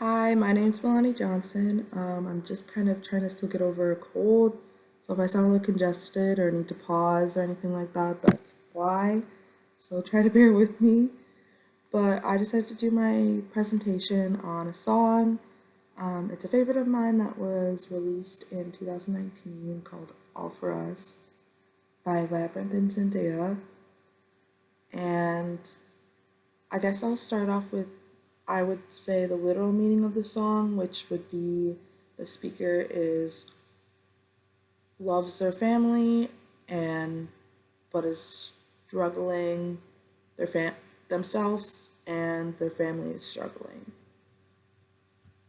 Hi, my name's Melanie Johnson. I'm just kind of trying to still get over a cold. So if I sound a little congested or need to pause or anything like that, that's why. So try to bear with me. But I decided to do my presentation on a song. It's a favorite of mine that was released in 2019 called All For Us by Labyrinth and Zendaya. And I guess I'll start off with, I would say, the literal meaning of the song, which would be the speaker is loves their family and but is struggling their themselves and their family is struggling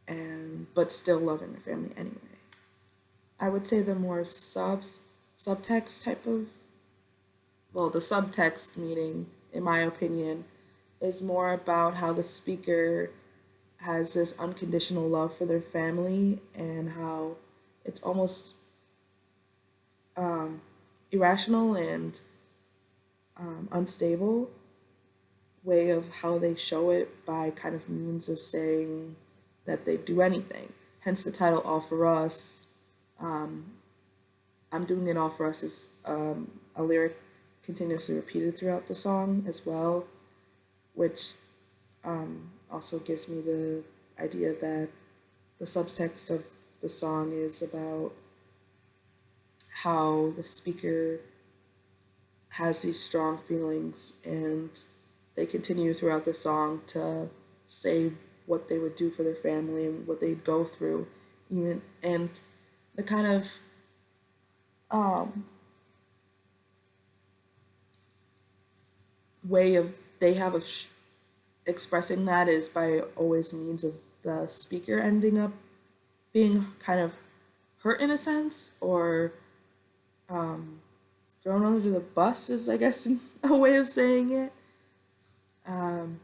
and but still loving their family anyway. I would say the more subtext type of the subtext meaning, in my opinion, is more about how the speaker has this unconditional love for their family and how it's almost um, irrational and unstable way of how they show it by kind of means of saying that they do anything. Hence the title All For Us. Um, I'm doing it all for us is a lyric continuously repeated throughout the song as well, which also gives me the idea that the subtext of the song is about how the speaker has these strong feelings and they continue throughout the song to say what they would do for their family and what they'd go through even and the kind of um, way of they have of expressing that is by always means of the speaker ending up being kind of hurt in a sense or um, thrown under the bus is I guess a way of saying it. Um,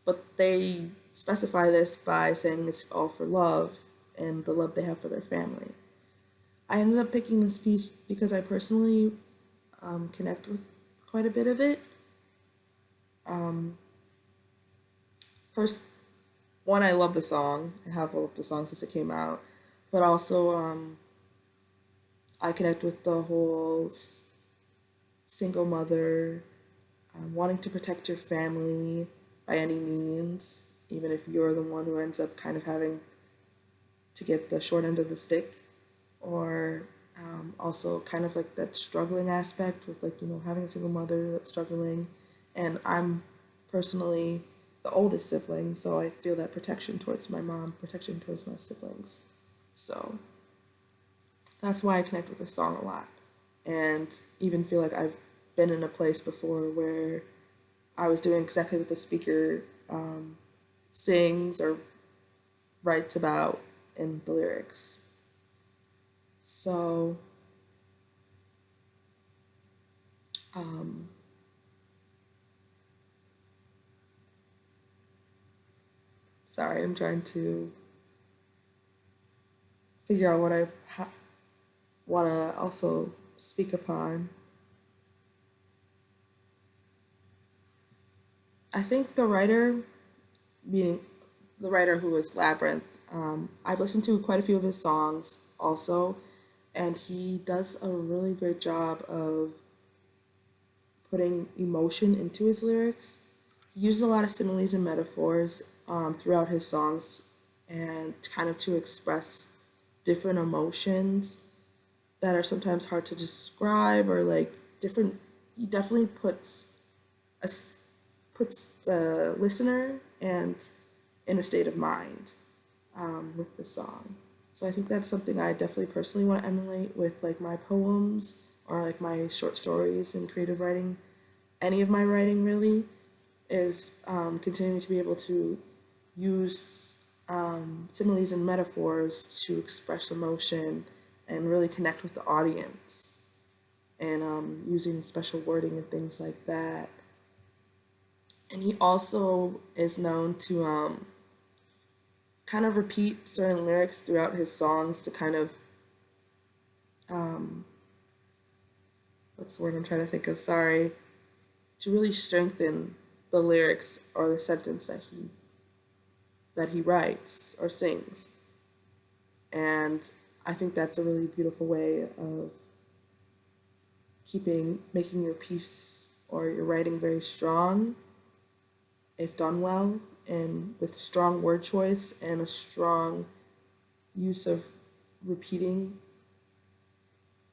but they specify this by saying it's all for love and the love they have for their family. I ended up picking this piece because I personally connect with quite a bit of it. Um, First, one, I love the song. I have loved the song since it came out, but also I connect with the whole single mother wanting to protect your family by any means, even if you're the one who ends up kind of having to get the short end of the stick, or also kind of like that struggling aspect with like having a single mother that's struggling, and I'm personally the oldest sibling, so I feel that protection towards my mom, protection towards my siblings. So that's why I connect with the song a lot, and even feel like I've been in a place before where I was doing exactly what the speaker sings or writes about in the lyrics. So, um, sorry, I'm trying to figure out what I want to also speak upon. I think the writer, meaning the writer who is Labyrinth, I've listened to quite a few of his songs also, and he does a really great job of putting emotion into his lyrics. He uses a lot of similes and metaphors throughout his songs and kind of to express different emotions that are sometimes hard to describe or like different. He definitely a, puts the listener and in a state of mind with the song. So I think that's something I definitely personally want to emulate with like my poems or like my short stories and creative writing. Any of my writing really is continuing to be able to use similes and metaphors to express emotion and really connect with the audience and using special wording and things like that. And he also is known to kind of repeat certain lyrics throughout his songs to kind of um, what's the word I'm trying to think of? Sorry, to really strengthen the lyrics or the sentence that he that he writes or sings. And I think that's a really beautiful way of making your piece or your writing very strong if done well and with strong word choice and a strong use of repeating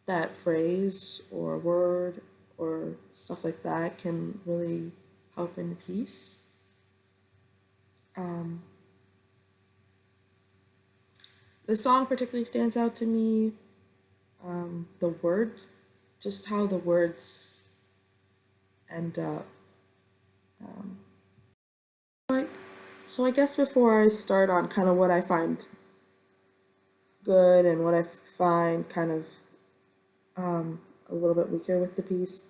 that phrase or word or stuff like that can really help in piece. Um, the song particularly stands out to me. The words, just how the words end up. Um, so I guess before I start on kind of what I find good and what I find kind of a little bit weaker with the piece,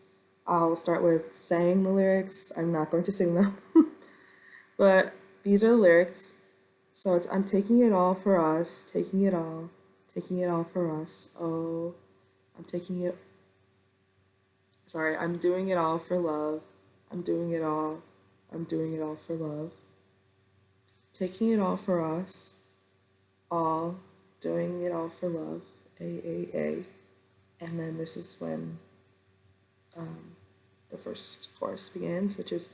I'll start with saying the lyrics. I'm not going to sing them, but these are the lyrics. So it's I'm taking it all for us, taking it all for us. Oh, I'm taking it, sorry, I'm doing it all for love. I'm doing it all, I'm doing it all for love. Taking it all for us, all, doing it all for love. A. And then this is when the first chorus begins, which is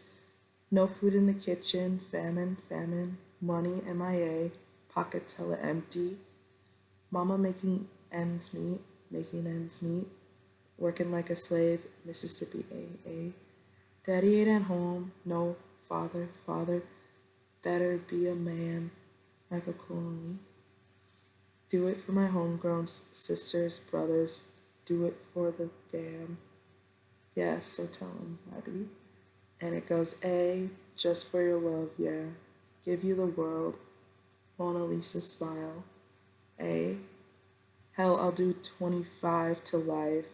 no food in the kitchen, famine, famine, money MIA, pockets hella empty, mama making ends meet, working like a slave, Mississippi A. Daddy ain't at home, no, father, better be a man, Michael Connolly. Do it for my homegrown sisters, brothers, do it for the fam. Yeah, so tell him, Abby. And it goes, A, just for your love, yeah. Give you the world, Mona Lisa smile. A, hell, I'll do 25 to life.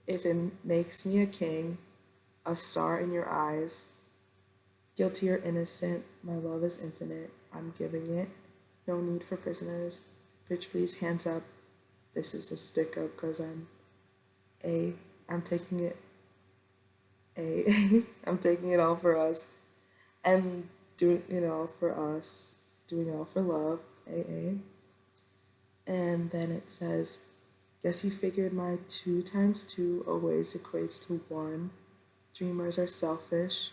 If it makes me a king, a star in your eyes. Guilty or innocent, my love is infinite. I'm giving it. No need for prisoners. Bitch, please, hands up. This is a stick up because I'm taking it. I'm taking it all for us. And doing it all for us. Doing it all for love. A. And then it says, guess you figured my 2 times 2 always equates to 1. Dreamers are selfish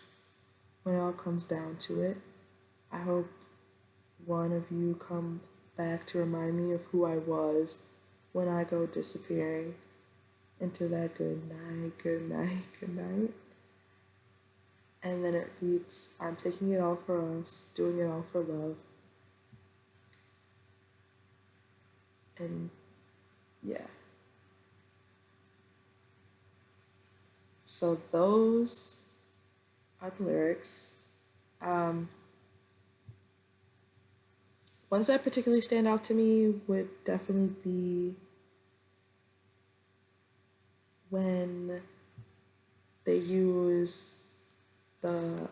when it all comes down to it. I hope one of you come back to remind me of who I was when I go disappearing into that good night, good night, good night. And then it reads, I'm taking it all for us, doing it all for love. And yeah. So those are the lyrics. Ones that particularly stand out to me would definitely be when they use the,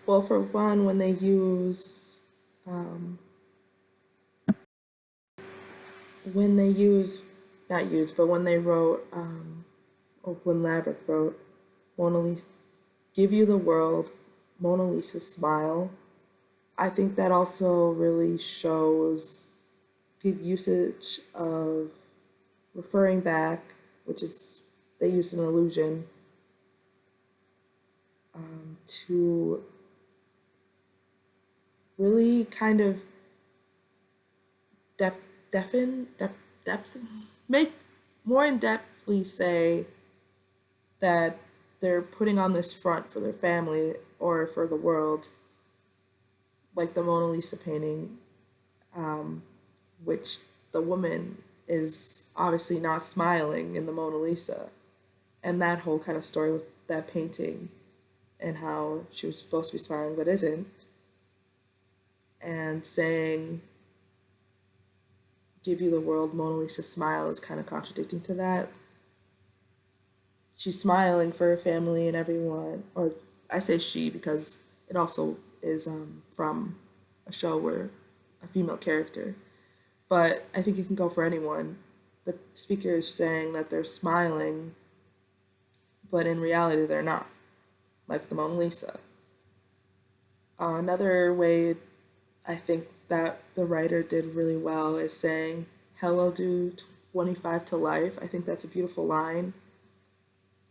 well, for one, when they use, when they use, not use, but when they wrote, or when Labyrinth wrote, Mona Lisa, give you the world, Mona Lisa's smile. I think that also really shows good usage of referring back, which is they use an illusion to really kind of depth, deafen, depth, make more in depthly say that they're putting on this front for their family or for the world, like the Mona Lisa painting, which the woman is obviously not smiling in the Mona Lisa. And that whole kind of story with that painting and how she was supposed to be smiling but isn't. And saying, give you the world, Mona Lisa smile is kind of contradicting to that. She's smiling for her family and everyone, or I say she because it also is from a show where a female character. But I think it can go for anyone. The speaker is saying that they're smiling, but in reality they're not, like the Mona Lisa. Another way I think that the writer did really well is saying, "Hello, do 25 to life." I think that's a beautiful line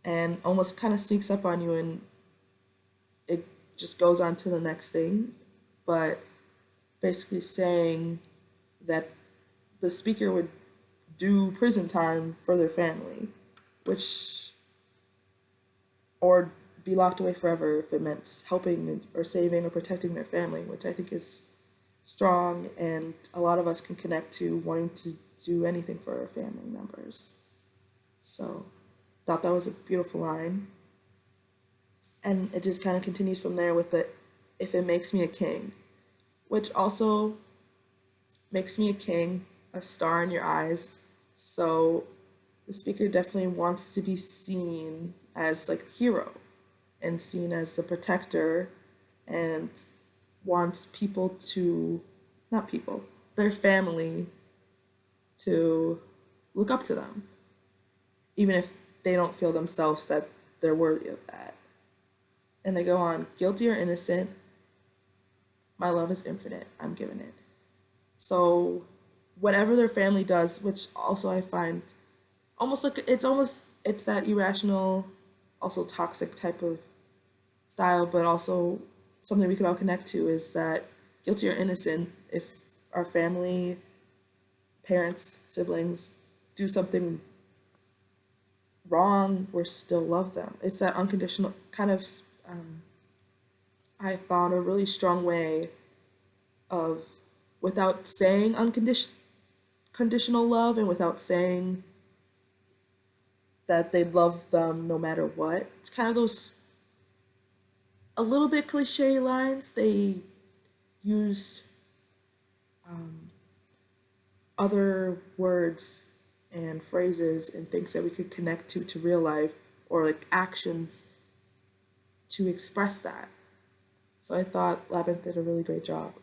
and almost kind of sneaks up on you and it just goes on to the next thing. But basically saying that the speaker would do prison time for their family, which, or be locked away forever if it meant helping or saving or protecting their family, which I think is strong and a lot of us can connect to wanting to do anything for our family members. So, thought that was a beautiful line. And it just kind of continues from there with the "if it makes me a king," which also makes me a king, a star in your eyes. So the speaker definitely wants to be seen as like a hero and seen as the protector and wants people to, not people, their family to look up to them, even if they don't feel themselves that they're worthy of that. And they go on, "Guilty or innocent, my love is infinite, I'm giving it." So whatever their family does, which also I find almost it's that irrational, also toxic type of style, but also something we can all connect to is that guilty or innocent, if our family, parents, siblings do something wrong, we still love them. It's that unconditional kind of. I found a really strong way of, without saying conditional love and without saying that they love them no matter what. It's kind of those a little bit cliche lines. They use other words and phrases and things that we could connect to real life or like actions to express that. So I thought Labyrinth did a really great job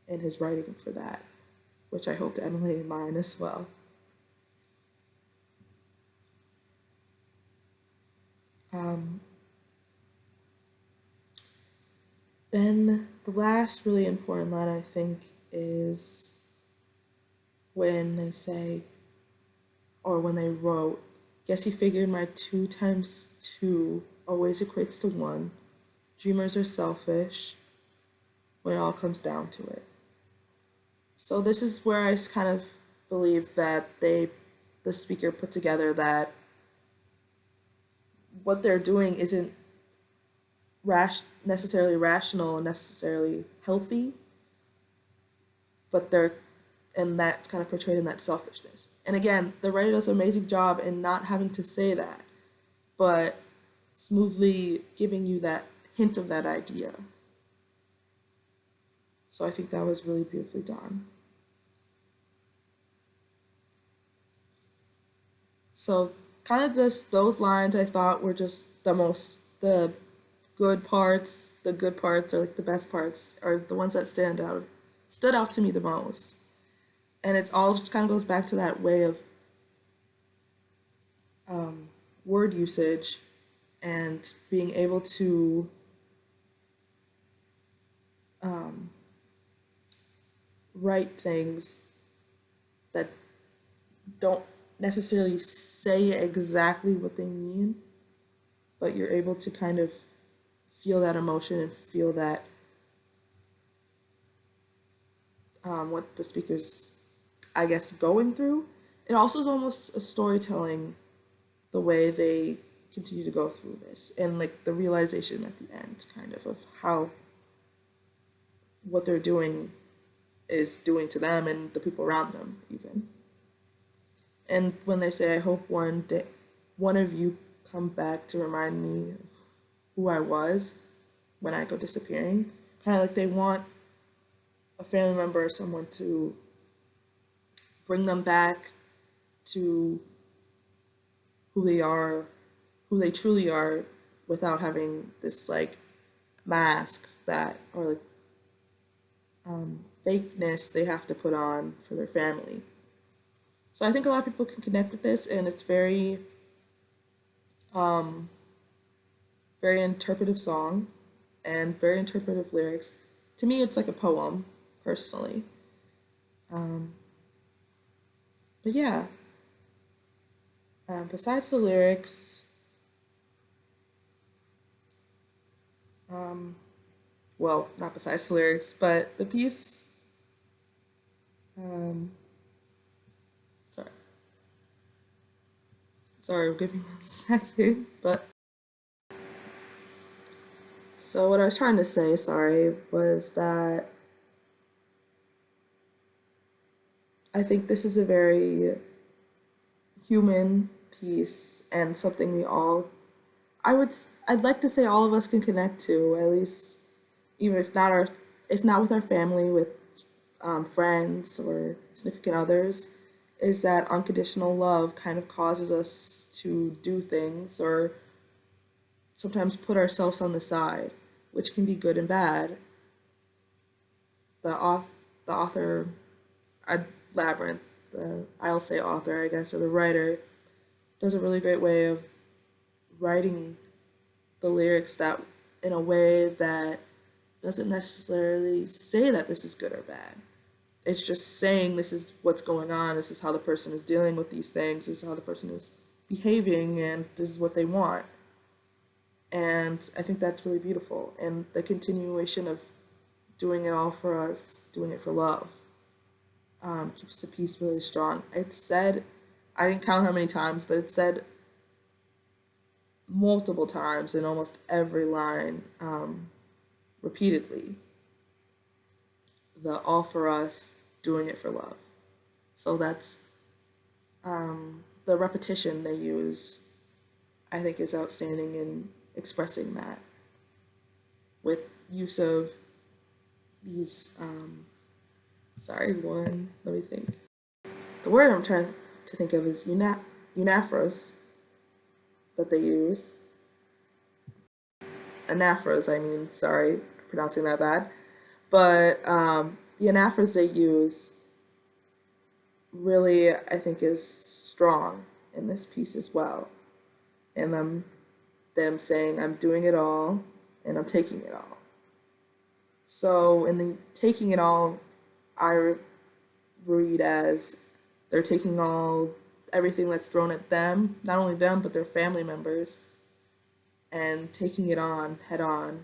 in his writing for that, which I hope to emulate in mine as well. Um, then the last really important line I think is when they say, or when they wrote, "Guess you figured my 2 times 2 always equates to 1. Dreamers are selfish when it all comes down to it." So this is where I kind of believe that the speaker put together that what they're doing isn't necessarily rational and necessarily healthy, but they're, and that's kind of portrayed in that selfishness. And again, the writer does an amazing job in not having to say that, but smoothly giving you that hint of that idea. So I think that was really beautifully done. So kind of just those lines I thought were just the good parts or like the best parts are the ones that stood out to me the most. And it's all just kind of goes back to that way of word usage and being able to write things that don't necessarily say exactly what they mean, but you're able to kind of feel that emotion and feel that what the speaker's, I guess, going through. It also is almost a storytelling the way they continue to go through this and like the realization at the end kind of how what they're doing is doing to them and the people around them even. And when they say, "I hope one day one of you come back to remind me of who I was when I go disappearing," kind of like they want a family member or someone to bring them back to who they are, who they truly are, without having this like mask that or like fakeness they have to put on for their family. So I think a lot of people can connect with this, and it's very interpretive song and very interpretive lyrics. to me, it's like a poem, personally. Um, but yeah, besides the lyrics, um, well, not besides the lyrics, but the piece, um, sorry, sorry, give me 1 second. But so what I was trying to say, sorry, was that I think this is a very human piece and something we all, I'd like to say all of us can connect to, at least, even if not with our family, with friends or significant others, is that unconditional love kind of causes us to do things or sometimes put ourselves on the side, which can be good and bad. The author, I, Labyrinth, I'll say author, I guess, or the writer, does a really great way of writing the lyrics that in a way that doesn't necessarily say that this is good or bad. It's just saying this is what's going on, this is how the person is dealing with these things, this is how the person is behaving, and this is what they want. And I think that's really beautiful. And the continuation of doing it all for us, doing it for love, keeps the piece really strong. It's said, I didn't count how many times, but it's said multiple times in almost every line, repeatedly. The all for us, doing it for love. So that's the repetition they use, I think, is outstanding in expressing that with use of these, sorry, one, let me think. The word I'm trying to think of is unaphras that they use. Anaphras, I mean, sorry, pronouncing that bad. But the anaphras they use really, I think, is strong in this piece as well. And them saying, I'm doing it all and I'm taking it all. So in the taking it all, I read as they're taking all everything that's thrown at them, not only them, but their family members, and taking it on head on.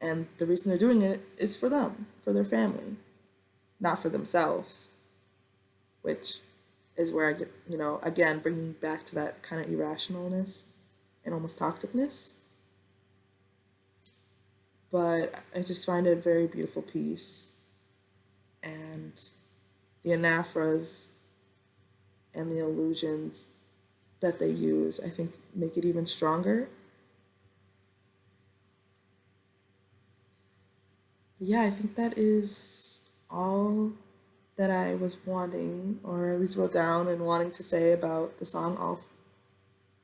And the reason they're doing it is for them, for their family, not for themselves, which is where I get, again, bringing back to that kind of irrationalness and almost toxicness. But I just find it a very beautiful piece. And the anaphras and the allusions that they use, I think, make it even stronger. But yeah, I think that is all that I was wanting, or at least wrote down and wanting to say about the song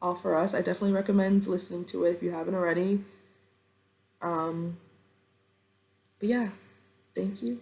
All For Us. I definitely recommend listening to it if you haven't already. But yeah, thank you.